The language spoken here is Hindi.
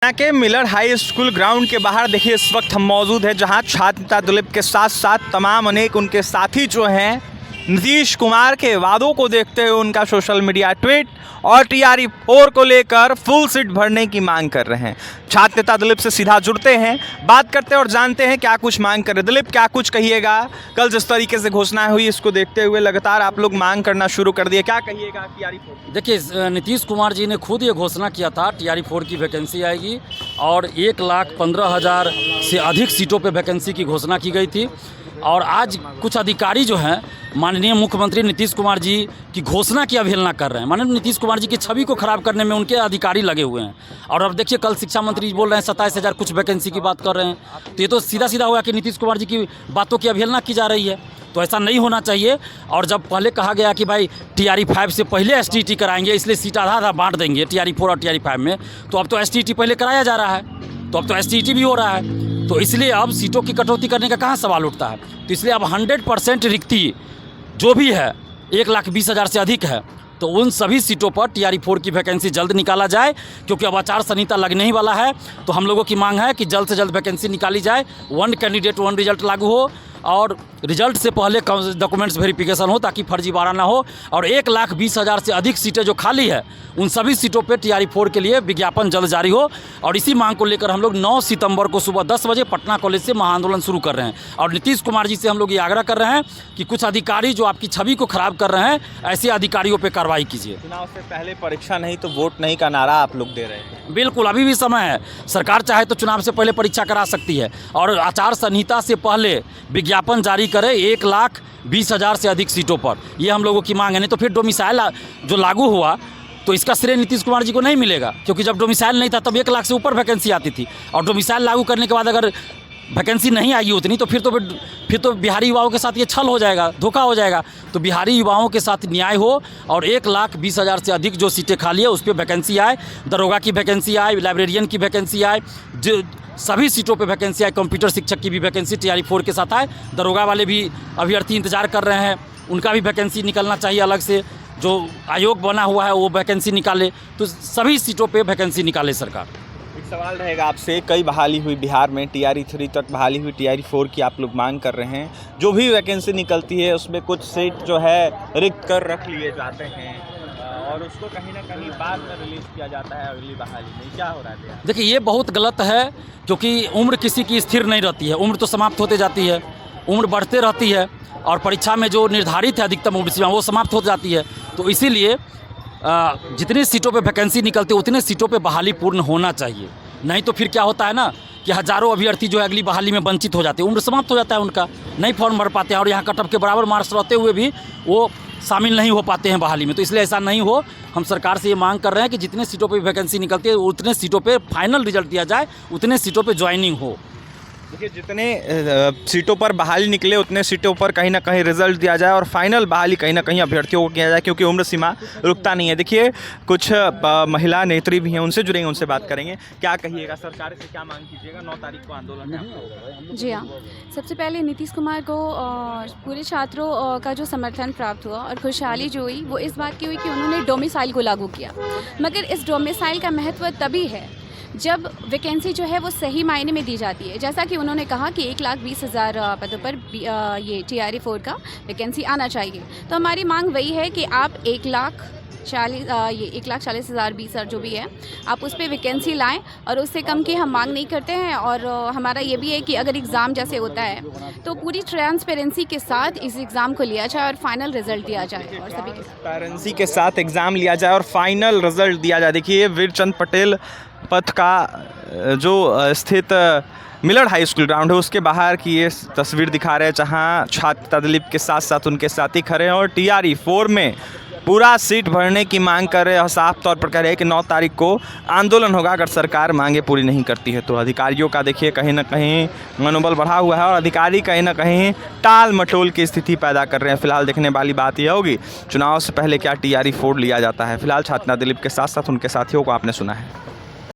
यहाँ के मिलर हाई स्कूल ग्राउंड के बाहर देखिए इस वक्त हम मौजूद हैं, जहाँ छात्र नेता दिलीप के साथ साथ तमाम अनेक उनके साथी जो हैं नीतीश कुमार के वादों को देखते हुए उनका सोशल मीडिया ट्वीट और TRE 4 को लेकर फुल सीट भरने की मांग कर रहे हैं। छात्र नेता दिलीप से सीधा जुड़ते हैं, बात करते हैं और जानते हैं क्या कुछ मांग कर रहे हैं। दिलीप, क्या कुछ कहिएगा? कल जिस तरीके से घोषणा हुई इसको देखते हुए लगातार आप लोग मांग करना शुरू कर दिए, क्या कहिएगा TRE 4? देखिए, नीतीश कुमार जी ने खुद ये घोषणा किया था TRE 4 की वैकेंसी आएगी और 1,15,000 से अधिक सीटों पे वैकेंसी की घोषणा की गई थी। और आज कुछ अधिकारी जो हैं माननीय मुख्यमंत्री नीतीश कुमार जी की घोषणा की अवहेलना कर रहे हैं। माननीय नीतीश कुमार जी की छवि को खराब करने में उनके अधिकारी लगे हुए हैं। और अब देखिए, कल शिक्षा मंत्री बोल रहे हैं 27,000 कुछ वैकेंसी की बात कर रहे हैं, तो ये तो सीधा सीधा हुआ कि नीतीश कुमार जी की बातों की अवहेलना की जा रही है। तो ऐसा नहीं होना चाहिए। और जब पहले कहा गया कि भाई TRE 5 से पहले STT कराएंगे, इसलिए सीट आधा आधा बांट देंगे TRE 4 और TRE 5 में, तो अब तो STT पहले कराया जा रहा है, तो अब तो STT भी हो रहा है। तो इसलिए अब सीटों की कटौती करने का कहाँ सवाल उठता है। तो इसलिए अब 100% रिक्ति जो भी है 1,20,000 से अधिक है, तो उन सभी सीटों पर TRE 4 की वैकेंसी जल्द निकाला जाए, क्योंकि अब आचार संहिता लगने ही वाला है। तो हम लोगों की मांग है कि जल्द से जल्द वैकेंसी निकाली जाए, 1 कैंडिडेट 1 रिजल्ट लागू हो और रिजल्ट से पहले डॉक्यूमेंट्स वेरिफिकेशन हो, ताकि फर्जीवाड़ा ना हो। और 1,20,000 से अधिक सीटें जो खाली है उन सभी सीटों पे TRE 4 के लिए विज्ञापन जल्द जारी हो। और इसी मांग को लेकर हम लोग 9 सितंबर को सुबह 10 बजे पटना कॉलेज से महाआंदोलन शुरू कर रहे हैं। और नीतीश कुमार जी से हम लोग ये आग्रह कर रहे हैं कि कुछ अधिकारी जो आपकी छवि को खराब कर रहे हैं, ऐसे अधिकारियों पर कार्रवाई कीजिए। चुनाव से पहले परीक्षा नहीं तो वोट नहीं का नारा आप लोग दे रहे हैं। बिल्कुल, अभी भी समय है। सरकार चाहे तो चुनाव से पहले परीक्षा करा सकती है और आचार संहिता से पहले विज्ञापन जारी करे 1,20,000 से अधिक सीटों पर। ये हम लोगों की मांग है। नहीं तो फिर डोमिसाइल जो लागू हुआ तो इसका श्रेय नीतीश कुमार जी को नहीं मिलेगा, क्योंकि जब डोमिसाइल नहीं था तब 1,00,000 से ऊपर वैकेंसी आती थी। और डोमिसाइल लागू करने के बाद अगर वैकेंसी नहीं आएगी उतनी, तो फिर तो बिहारी युवाओं के साथ ये छल हो जाएगा, धोखा हो जाएगा। तो बिहारी युवाओं के साथ न्याय हो और 1,20,000 से अधिक जो सीटें खाली है उस पर वैकेंसी आए, दरोगा की वैकेंसी आए, लाइब्रेरियन की वैकेंसी आए, जो सभी सीटों पे वैकेंसी आए, कंप्यूटर शिक्षक की भी वैकेंसी TRE 4 के साथ आए। दरोगा वाले भी अभ्यर्थी इंतजार कर रहे हैं, उनका भी वैकेंसी निकलना चाहिए अलग से। जो आयोग बना हुआ है वो वैकेंसी निकाले, तो सभी सीटों पे वैकेंसी निकाले सरकार। एक सवाल रहेगा आपसे, कई बहाली हुई बिहार में, TRE 3 तक बहाली हुई, TRE 4 की आप लोग मांग कर रहे हैं। जो भी वैकेंसी निकलती है उसमें कुछ सीट जो है रिक्त कर रख लिए जाते हैं और उसको कहीं ना कहीं बाद में रिलीज किया जाता है अगली बहाली में। क्या हो रहा है? देखिए, ये बहुत गलत है, क्योंकि उम्र किसी की स्थिर नहीं रहती है। उम्र तो समाप्त होते जाती है, उम्र बढ़ते रहती है और परीक्षा में जो निर्धारित है अधिकतम उम्र सीमा वो समाप्त हो जाती है। तो इसीलिए जितनी सीटों पे वैकेंसी निकलती है उतने सीटों पे बहाली पूर्ण होना चाहिए। नहीं तो फिर क्या होता है ना कि हज़ारों अभ्यर्थी जो है अगली बहाली में वंचित हो जाते हैं, उम्र समाप्त हो जाता है उनका, नहीं फॉर्म भर पाते हैं और यहाँ कटअफ के बराबर मार्क्स रहते हुए भी वो शामिल नहीं हो पाते हैं बहाली में। तो इसलिए ऐसा नहीं हो, हम सरकार से ये मांग कर रहे हैं कि जितने सीटों पे वैकेंसी निकलती है उतने सीटों पे फाइनल रिजल्ट दिया जाए, उतने सीटों पे ज्वाइनिंग हो। देखिए, जितने सीटों पर बहाली निकले उतने सीटों पर कहीं ना कहीं रिजल्ट दिया जाए और फाइनल बहाली कहीं ना कहीं अभ्यर्थियों को किया जाए, क्योंकि उम्र सीमा रुकता नहीं है। देखिए, कुछ महिला नेत्री भी हैं, उनसे जुड़ेंगे, उनसे बात करेंगे। क्या कहिएगा, सरकार से क्या मांग कीजिएगा? 9 तारीख को आंदोलन है। जी हाँ, सबसे पहले नीतीश कुमार को पूरे छात्रों का जो समर्थन प्राप्त हुआ और खुशहाली जो हुई वो इस बात की हुई कि उन्होंने डोमिसाइल को लागू किया। मगर इस डोमिसाइल का महत्व तभी है जब वैकेंसी जो है वो सही मायने में दी जाती है। जैसा कि उन्होंने कहा कि 1,20,000 पदों पर ये TRE 4 का वैकेंसी आना चाहिए। तो हमारी मांग वही है कि आप 1,40,000 जो भी है आप उस पर वैकेंसी लाएं और उससे कम की हम मांग नहीं करते हैं। और हमारा ये भी है कि अगर एग्ज़ाम जैसे होता है तो पूरी ट्रांसपेरेंसी के साथ इस एग्ज़ाम को लिया जाए और फाइनल रिजल्ट दिया जाए और सभी ट्रांसपेरेंसी के साथ एग्ज़ाम लिया जाए और फाइनल रिजल्ट दिया जाए। देखिए, वीरचंद पटेल पथ का जो स्थित मिलर हाई स्कूल ग्राउंड है उसके बाहर की ये तस्वीर दिखा रहे हैं, जहां छात्र दिलीप के साथ साथ उनके साथी खड़े हैं और TRE 4 में पूरा सीट भरने की मांग कर रहे हैं और साफ तौर पर कह रहे हैं कि 9 तारीख को आंदोलन होगा अगर सरकार मांगे पूरी नहीं करती है। तो अधिकारियों का देखिए कहीं ना कहीं मनोबल बढ़ा हुआ है और अधिकारी कहीं ना कहीं टाल मटोल की स्थिति पैदा कर रहे हैं। फिलहाल देखने वाली बात यह होगी चुनाव से पहले क्या TRE 4 लिया जाता है। फिलहाल छात्र दिलीप के साथ साथ उनके साथियों को आपने सुना है।